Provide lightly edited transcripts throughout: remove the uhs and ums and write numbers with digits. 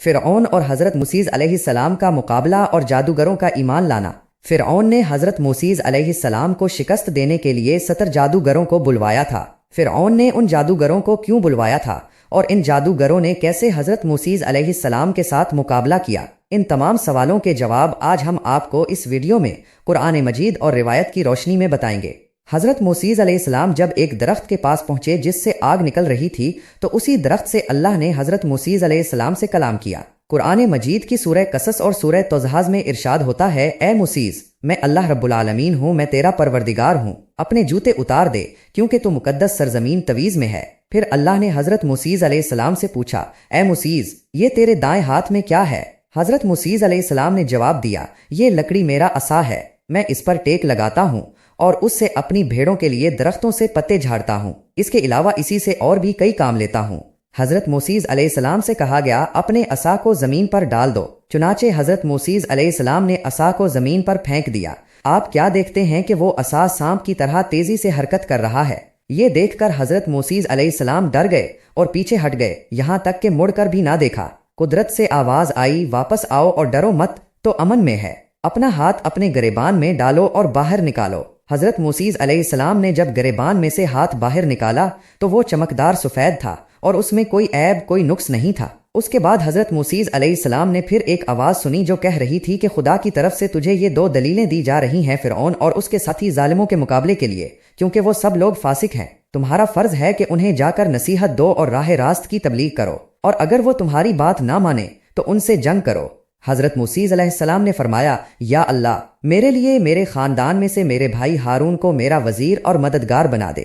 فرعون اور حضرت موسیٰ علیہ السلام کا مقابلہ اور جادوگروں کا ایمان لانا۔ فرعون نے حضرت موسیٰ علیہ السلام کو شکست دینے کے لیے 70 جادوگروں کو بلوایا تھا۔ فرعون نے ان جادوگروں کو کیوں بلوایا تھا اور ان جادوگروں نے کیسے حضرت موسیٰ علیہ السلام کے ساتھ مقابلہ کیا؟ ان تمام سوالوں کے جواب آج ہم آپ کو اس ویڈیو میں قرآن مجید اور روایت کی روشنی میں بتائیں گے۔ حضرت موسیٰ علیہ السلام جب ایک درخت کے پاس پہنچے جس سے آگ نکل رہی تھی تو اسی درخت سے اللہ نے حضرت موسیٰ علیہ السلام سے کلام کیا۔ قرآن مجید کی سورہ قصص اور سورہ توضیح میں ارشاد ہوتا ہے، اے موسیٰ، میں اللہ رب العالمین ہوں، میں تیرا پروردگار ہوں، اپنے جوتے اتار دے کیونکہ تو مقدس سرزمین تویز میں ہے۔ پھر اللہ نے حضرت موسیٰ علیہ السلام سے پوچھا، اے موسیٰ، یہ تیرے دائیں ہاتھ میں کیا ہے؟ حضرت موسیٰ علیہ السلام نے جواب دیا، یہ لکڑی میرا عصا ہے، میں اس پر ٹیک لگاتا ہوں اور اس سے اپنی بھیڑوں کے لیے درختوں سے پتے جھاڑتا ہوں، اس کے علاوہ اسی سے اور بھی کئی کام لیتا ہوں۔ حضرت موسیٰ علیہ السلام سے کہا گیا، اپنے عصا کو زمین پر ڈال دو۔ چنانچہ حضرت موسیٰ علیہ السلام نے عصا کو زمین پر پھینک دیا۔ آپ کیا دیکھتے ہیں کہ وہ عصا سانپ کی طرح تیزی سے حرکت کر رہا ہے۔ یہ دیکھ کر حضرت موسیٰ علیہ السلام ڈر گئے اور پیچھے ہٹ گئے، یہاں تک کہ مڑ کر بھی نہ دیکھا۔ قدرت سے آواز آئی، واپس آؤ اور ڈرو مت، تو امن میں ہے۔ اپنا ہاتھ اپنے گریبان میں ڈالو اور باہر نکالو۔ حضرت موسیٰ علیہ السلام نے جب گریبان میں سے ہاتھ باہر نکالا تو وہ چمکدار سفید تھا اور اس میں کوئی عیب، کوئی نقص نہیں تھا۔ اس کے بعد حضرت موسیٰ علیہ السلام نے پھر ایک آواز سنی جو کہہ رہی تھی کہ خدا کی طرف سے تجھے یہ 2 دلیلیں دی جا رہی ہیں فرعون اور اس کے ساتھی ظالموں کے مقابلے کے لیے، کیونکہ وہ سب لوگ فاسق ہیں۔ تمہارا فرض ہے کہ انہیں جا کر نصیحت دو اور راہ راست کی تبلیغ کرو، اور اگر وہ تمہاری بات نہ مانے تو ان سے جنگ کرو۔ حضرت موسیٰ علیہ السلام نے فرمایا، یا اللہ، میرے لیے میرے خاندان میں سے میرے بھائی ہارون کو میرا وزیر اور مددگار بنا دے۔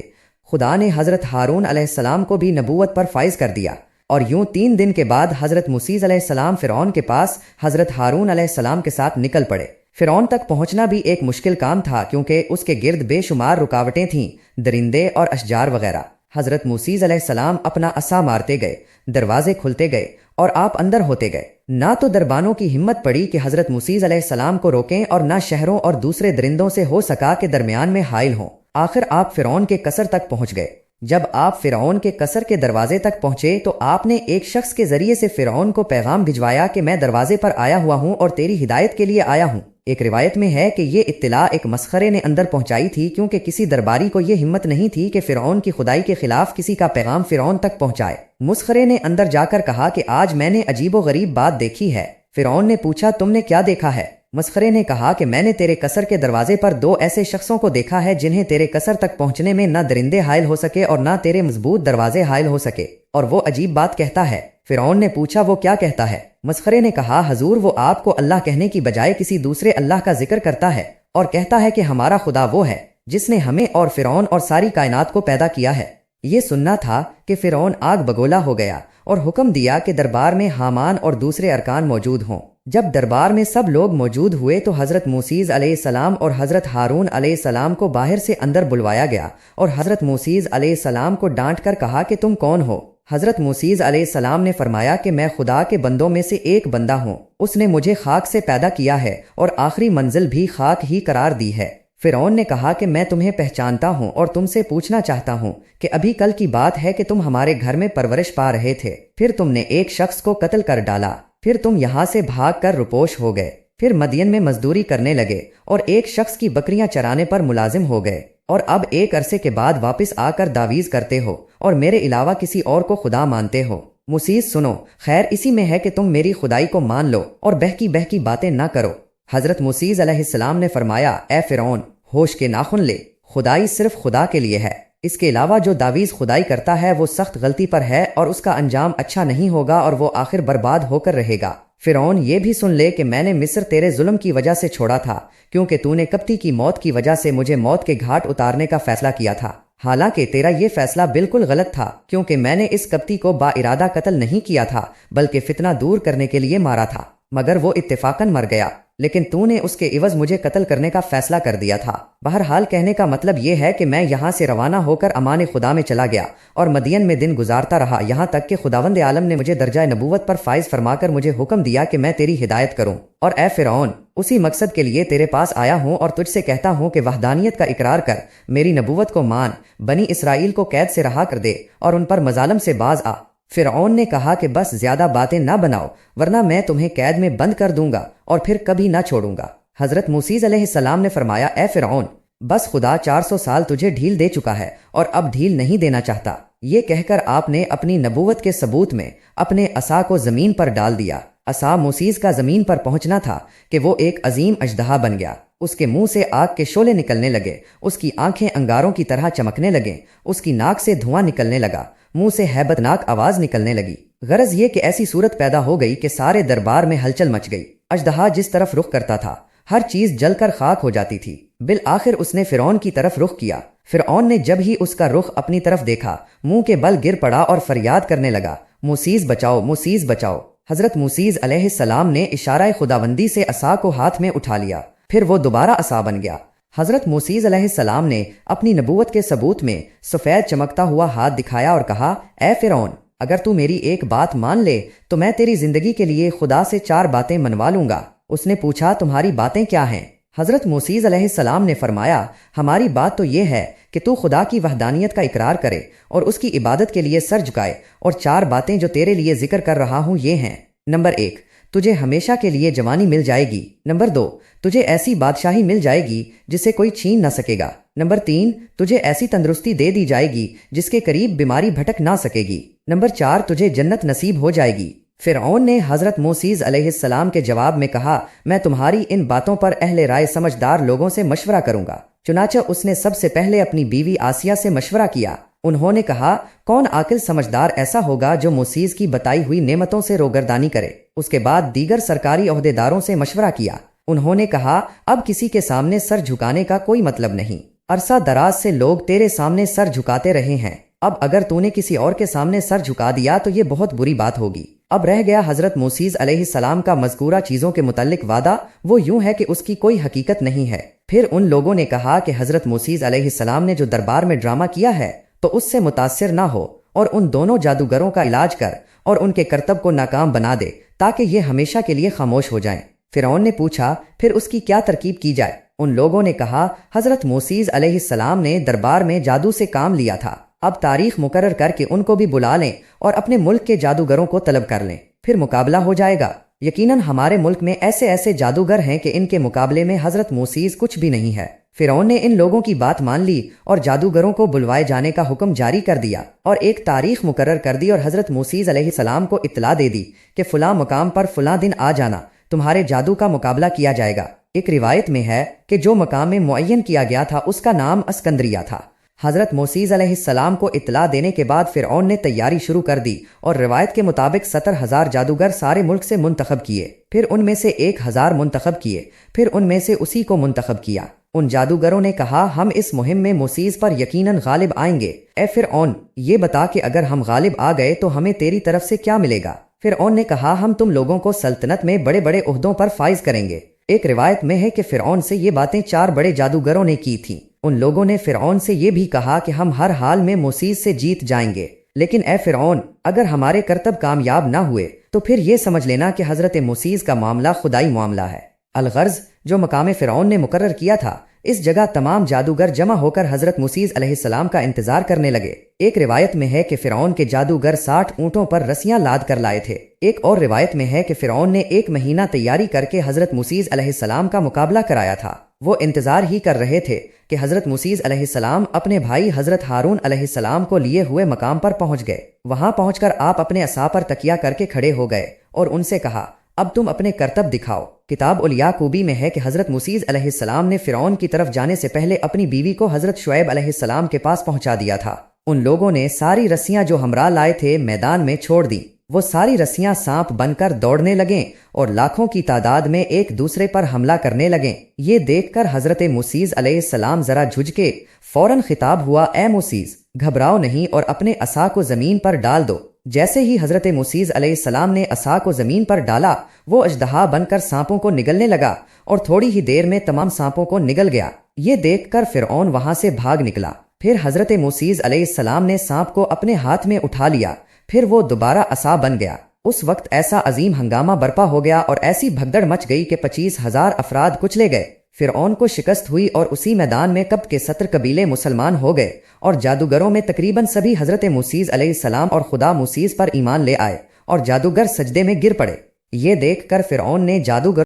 خدا نے حضرت ہارون علیہ السلام کو بھی نبوت پر فائز کر دیا، اور یوں 3 دن کے بعد حضرت موسیٰ علیہ السلام فرعون کے پاس حضرت ہارون علیہ السلام کے ساتھ نکل پڑے۔ فرعون تک پہنچنا بھی ایک مشکل کام تھا کیونکہ اس کے گرد بے شمار رکاوٹیں تھیں، درندے اور اشجار وغیرہ۔ حضرت موسیٰ علیہ السلام اپنا عصا مارتے گئے، دروازے کھلتے گئے اور آپ اندر ہوتے گئے۔ نہ تو دربانوں کی ہمت پڑی کہ حضرت موسیٰ علیہ السلام کو روکیں، اور نہ شہروں اور دوسرے درندوں سے ہو سکا کہ درمیان میں حائل ہوں۔ آخر آپ فرعون کے قصر تک پہنچ گئے۔ جب آپ فرعون کے قصر کے دروازے تک پہنچے تو آپ نے ایک شخص کے ذریعے سے فرعون کو پیغام بھجوایا کہ میں دروازے پر آیا ہوا ہوں اور تیری ہدایت کے لیے آیا ہوں۔ ایک روایت میں ہے کہ یہ اطلاع ایک مسخرے نے اندر پہنچائی تھی، کیونکہ کسی درباری کو یہ ہمت نہیں تھی کہ فرعون کی خدائی کے خلاف کسی کا پیغام فرعون تک پہنچائے۔ مسخرے نے اندر جا کر کہا کہ آج میں نے عجیب و غریب بات دیکھی ہے۔ فرعون نے پوچھا، تم نے کیا دیکھا ہے؟ مسخرے نے کہا کہ میں نے تیرے قصر کے دروازے پر 2 ایسے شخصوں کو دیکھا ہے جنہیں تیرے قصر تک پہنچنے میں نہ درندے حائل ہو سکے اور نہ تیرے مضبوط دروازے حائل ہو سکے، اور وہ عجیب بات کہتا ہے۔ فرعون نے پوچھا، وہ کیا کہتا ہے؟ مسخرے نے کہا، حضور، وہ آپ کو اللہ کہنے کی بجائے کسی دوسرے اللہ کا ذکر کرتا ہے اور کہتا ہے کہ ہمارا خدا وہ ہے جس نے ہمیں اور فرعون اور ساری کائنات کو پیدا کیا ہے۔ یہ سننا تھا کہ فرعون آگ بگولا ہو گیا اور حکم دیا کہ دربار میں حامان اور دوسرے ارکان موجود ہوں۔ جب دربار میں سب لوگ موجود ہوئے تو حضرت موسیٰ علیہ السلام اور حضرت ہارون علیہ السلام کو باہر سے اندر بلوایا گیا اور حضرت موسیٰ علیہ السلام کو ڈانٹ کر کہا کہ تم کون ہو؟ حضرت موسیٰ علیہ السلام نے فرمایا کہ میں خدا کے بندوں میں سے ایک بندہ ہوں، اس نے مجھے خاک سے پیدا کیا ہے اور آخری منزل بھی خاک ہی قرار دی ہے۔ فرعون نے کہا کہ میں تمہیں پہچانتا ہوں اور تم سے پوچھنا چاہتا ہوں کہ ابھی کل کی بات ہے کہ تم ہمارے گھر میں پرورش پا رہے تھے، پھر تم نے ایک شخص کو قتل کر ڈالا، پھر تم یہاں سے بھاگ کر روپوش ہو گئے، پھر مدین میں مزدوری کرنے لگے اور ایک شخص کی بکریاں چرانے پر ملازم ہو گئے، اور اب ایک عرصے کے بعد واپس آ کر دعویز کرتے ہو اور میرے علاوہ کسی اور کو خدا مانتے ہو۔ موسیٰ، سنو، خیر اسی میں ہے کہ تم میری خدائی کو مان لو اور بہکی بہکی باتیں نہ کرو۔ حضرت موسیٰ علیہ السلام نے فرمایا، اے فرعون، ہوش کے ناخن لے، خدائی صرف خدا کے لیے ہے، اس کے علاوہ جو دعویز خدائی کرتا ہے وہ سخت غلطی پر ہے اور اس کا انجام اچھا نہیں ہوگا اور وہ آخر برباد ہو کر رہے گا۔ فرعون، یہ بھی سن لے کہ میں نے مصر تیرے ظلم کی وجہ سے چھوڑا تھا، کیونکہ تو نے کپتی کی موت کی وجہ سے مجھے موت کے گھاٹ اتارنے کا فیصلہ کیا تھا، حالانکہ تیرا یہ فیصلہ بالکل غلط تھا، کیونکہ میں نے اس کپتی کو با ارادہ قتل نہیں کیا تھا بلکہ فتنہ دور کرنے کے لیے مارا تھا، مگر وہ اتفاقاً مر گیا، لیکن تو نے اس کے عوض مجھے قتل کرنے کا فیصلہ کر دیا تھا۔ بہرحال کہنے کا مطلب یہ ہے کہ میں یہاں سے روانہ ہو کر امان خدا میں چلا گیا اور مدین میں دن گزارتا رہا، یہاں تک کہ خداوند عالم نے مجھے درجہ نبوت پر فائز فرما کر مجھے حکم دیا کہ میں تیری ہدایت کروں۔ اور اے فرعون، اسی مقصد کے لیے تیرے پاس آیا ہوں اور تجھ سے کہتا ہوں کہ وحدانیت کا اقرار کر، میری نبوت کو مان، بنی اسرائیل کو قید سے رہا کر دے اور ان پر مظالم سے باز آ۔ فرعون نے کہا کہ بس زیادہ باتیں نہ بناؤ ورنہ میں تمہیں قید میں بند کر دوں گا اور پھر کبھی نہ چھوڑوں گا۔ حضرت موسیٰ علیہ السلام نے فرمایا، اے فرعون، بس خدا 400 سال تجھے ڈھیل دے چکا ہے اور اب ڈھیل نہیں دینا چاہتا۔ یہ کہہ کر آپ نے اپنی نبوت کے ثبوت میں اپنے عصا کو زمین پر ڈال دیا۔ عصا موسیٰ کا زمین پر پہنچنا تھا کہ وہ ایک عظیم اژدہا بن گیا۔ اس کے منہ سے آگ کے شعلے نکلنے لگے، اس کی آنکھیں انگاروں کی طرح چمکنے لگیں، اس کی ناک سے دھواں نکلنے لگا، منہ سے ہیبت ناک آواز نکلنے لگی۔ غرض یہ کہ ایسی صورت پیدا ہو گئی کہ سارے دربار میں ہلچل مچ گئی۔ اژدہا جس طرف رخ کرتا تھا ہر چیز جل کر خاک ہو جاتی تھی۔ بالآخر اس نے فرعون کی طرف رخ کیا۔ فرعون نے جب ہی اس کا رخ اپنی طرف دیکھا، منہ کے بل گر پڑا اور فریاد کرنے لگا، موسیٰ بچاؤ، موسیٰ بچاؤ۔ حضرت موسیٰ علیہ السلام نے اشارہ خداوندی سے عصا کو ہاتھ میں اٹھا لیا، پھر وہ دوبارہ عصا بن گیا۔ حضرت موسیٰ علیہ السلام نے اپنی نبوت کے ثبوت میں سفید چمکتا ہوا ہاتھ دکھایا اور کہا، اے فرعون، اگر تو میری ایک بات مان لے تو میں تیری زندگی کے لیے خدا سے 4 باتیں منوا لوں گا۔ اس نے پوچھا، تمہاری باتیں کیا ہیں؟ حضرت موسیٰ علیہ السلام نے فرمایا، ہماری بات تو یہ ہے کہ تو خدا کی وحدانیت کا اقرار کرے اور اس کی عبادت کے لیے سر جھکائے، اور 4 باتیں جو تیرے لیے ذکر کر رہا ہوں یہ ہیں۔ نمبر 1، تجھے ہمیشہ کے لیے جوانی مل جائے گی۔ نمبر 2، تجھے ایسی بادشاہی مل جائے گی جسے کوئی چھین نہ سکے گا۔ نمبر 3، تجھے ایسی تندرستی دے دی جائے گی جس کے قریب بیماری بھٹک نہ سکے گی۔ نمبر 4، تجھے جنت نصیب ہو جائے گی۔ فرعون نے حضرت موسیٰ علیہ السلام کے جواب میں کہا، میں تمہاری ان باتوں پر اہل رائے سمجھدار لوگوں سے مشورہ کروں گا۔ چنانچہ اس نے سب سے پہلے اپنی بیوی آسیہ سے مشورہ کیا۔ انہوں نے کہا، کون عاقل سمجھدار ایسا ہوگا جو موسیٰ کی بتائی ہوئی نعمتوں سے روگردانی کرے؟ اس کے بعد دیگر سرکاری عہدیداروں سے مشورہ کیا۔ انہوں نے کہا، اب کسی کے سامنے سر جھکانے کا کوئی مطلب نہیں۔ عرصہ دراز سے لوگ تیرے سامنے سر جھکاتے رہے ہیں، اب اگر تو نے کسی اور کے سامنے سر جھکا دیا تو یہ بہت بری بات ہوگی۔ اب رہ گیا حضرت موسیٰ علیہ السلام کا مذکورہ چیزوں کے متعلق وعدہ، وہ یوں ہے کہ اس کی کوئی حقیقت نہیں ہے۔ پھر ان لوگوں نے کہا کہ حضرت موسیٰ علیہ السلام نے جو دربار میں ڈرامہ کیا ہے تو اس سے متاثر نہ ہو اور ان دونوں جادوگروں کا علاج کر اور ان کے کرتب کو ناکام بنا دے تاکہ یہ ہمیشہ کے لیے خاموش ہو جائیں۔ فرعون نے پوچھا، پھر اس کی کیا ترکیب کی جائے؟ ان لوگوں نے کہا، حضرت موسیٰ علیہ السلام نے دربار میں جادو سے کام لیا تھا، اب تاریخ مقرر کر کے ان کو بھی بلا لیں اور اپنے ملک کے جادوگروں کو طلب کر لیں، پھر مقابلہ ہو جائے گا۔ یقیناً ہمارے ملک میں ایسے ایسے جادوگر ہیں کہ ان کے مقابلے میں حضرت موسیٰ کچھ بھی نہیں ہے۔ فرعون نے ان لوگوں کی بات مان لی اور جادوگروں کو بلوائے جانے کا حکم جاری کر دیا اور ایک تاریخ مقرر کر دی اور حضرت موسیٰ علیہ السلام کو اطلاع دے دی کہ فلاں مقام پر فلاں دن آ جانا، تمہارے جادو کا مقابلہ کیا جائے گا۔ ایک روایت میں ہے کہ جو مقام میں معین کیا گیا تھا اس کا نام اسکندریہ تھا۔ حضرت موسیٰ علیہ السلام کو اطلاع دینے کے بعد فرعون نے تیاری شروع کر دی اور روایت کے مطابق 70,000 جادوگر سارے ملک سے منتخب کیے، پھر ان میں سے 1,000 منتخب کیے، پھر ان میں سے اسی کو منتخب کیا۔ ان جادوگروں نے کہا، ہم اس مہم میں موسیٰ پر یقیناً غالب آئیں گے۔ اے فرعون، یہ بتا کہ اگر ہم غالب آ گئے تو ہمیں تیری طرف سے کیا ملے گا؟ فرعون نے کہا، ہم تم لوگوں کو سلطنت میں بڑے بڑے عہدوں پر فائز کریں گے۔ ایک روایت میں ہے کہ فرعون سے یہ باتیں 4 بڑے جادوگروں نے کی تھیں۔ ان لوگوں نے فرعون سے یہ بھی کہا کہ ہم ہر حال میں موسیٰ سے جیت جائیں گے، لیکن اے فرعون، اگر ہمارے کرتب کامیاب نہ ہوئے تو پھر یہ سمجھ لینا کہ حضرت موسیٰ کا معاملہ خدائی معاملہ ہے۔ الغرض، جو مقام فرعون نے مقرر کیا تھا اس جگہ تمام جادوگر جمع ہو کر حضرت موسیٰ علیہ السلام کا انتظار کرنے لگے۔ ایک روایت میں ہے کہ فرعون کے جادوگر 60 اونٹوں پر رسیاں لاد کر لائے تھے۔ ایک اور روایت میں ہے کہ فرعون نے 1 مہینہ تیاری کر کے حضرت موسیٰ علیہ السلام کا مقابلہ کرایا تھا۔ وہ انتظار ہی کر رہے تھے کہ حضرت موسیٰ علیہ السلام اپنے بھائی حضرت ہارون علیہ السلام کو لیے ہوئے مقام پر پہنچ گئے۔ وہاں پہنچ کر آپ اپنے عصا پر تکیہ کر کے کھڑے ہو گئے اور ان سے کہا، اب تم اپنے کرتب دکھاؤ۔ کتاب الیعقوبی میں ہے کہ حضرت موسیٰ علیہ السلام نے فرعون کی طرف جانے سے پہلے اپنی بیوی کو حضرت شعیب علیہ السلام کے پاس پہنچا دیا تھا۔ ان لوگوں نے ساری رسیاں جو ہمراہ لائے تھے میدان میں چھوڑ دیں۔ وہ ساری رسیاں سانپ بن کر دوڑنے لگیں اور لاکھوں کی تعداد میں ایک دوسرے پر حملہ کرنے لگیں۔ یہ دیکھ کر حضرت موسیٰ علیہ السلام ذرا جھجکے، فوراً خطاب ہوا، اے موسیٰ، گھبراؤ نہیں اور اپنے عصا کو زمین پر ڈال دو۔ جیسے ہی حضرت موسیٰ علیہ السلام نے عصا کو زمین پر ڈالا، وہ اژدہا بن کر سانپوں کو نگلنے لگا اور تھوڑی ہی دیر میں تمام سانپوں کو نگل گیا۔ یہ دیکھ کر فرعون وہاں سے بھاگ نکلا۔ پھر حضرت موسیٰ علیہ السلام نے سانپ کو اپنے ہاتھ میں اٹھا لیا، پھر وہ دوبارہ عصا بن گیا۔ اس وقت ایسا عظیم ہنگامہ برپا ہو گیا اور ایسی بھگدڑ مچ گئی کہ 25,000 افراد کچلے گئے۔ فرعون کو شکست ہوئی اور اسی میدان میں قبط کے 70 قبیلے مسلمان ہو گئے اور جادوگروں میں تقریباً سبھی حضرت موسیز علیہ السلام اور خدا موسیز پر ایمان لے آئے اور جادوگر سجدے میں گر پڑے۔ یہ دیکھ کر فرعون نے جادوگر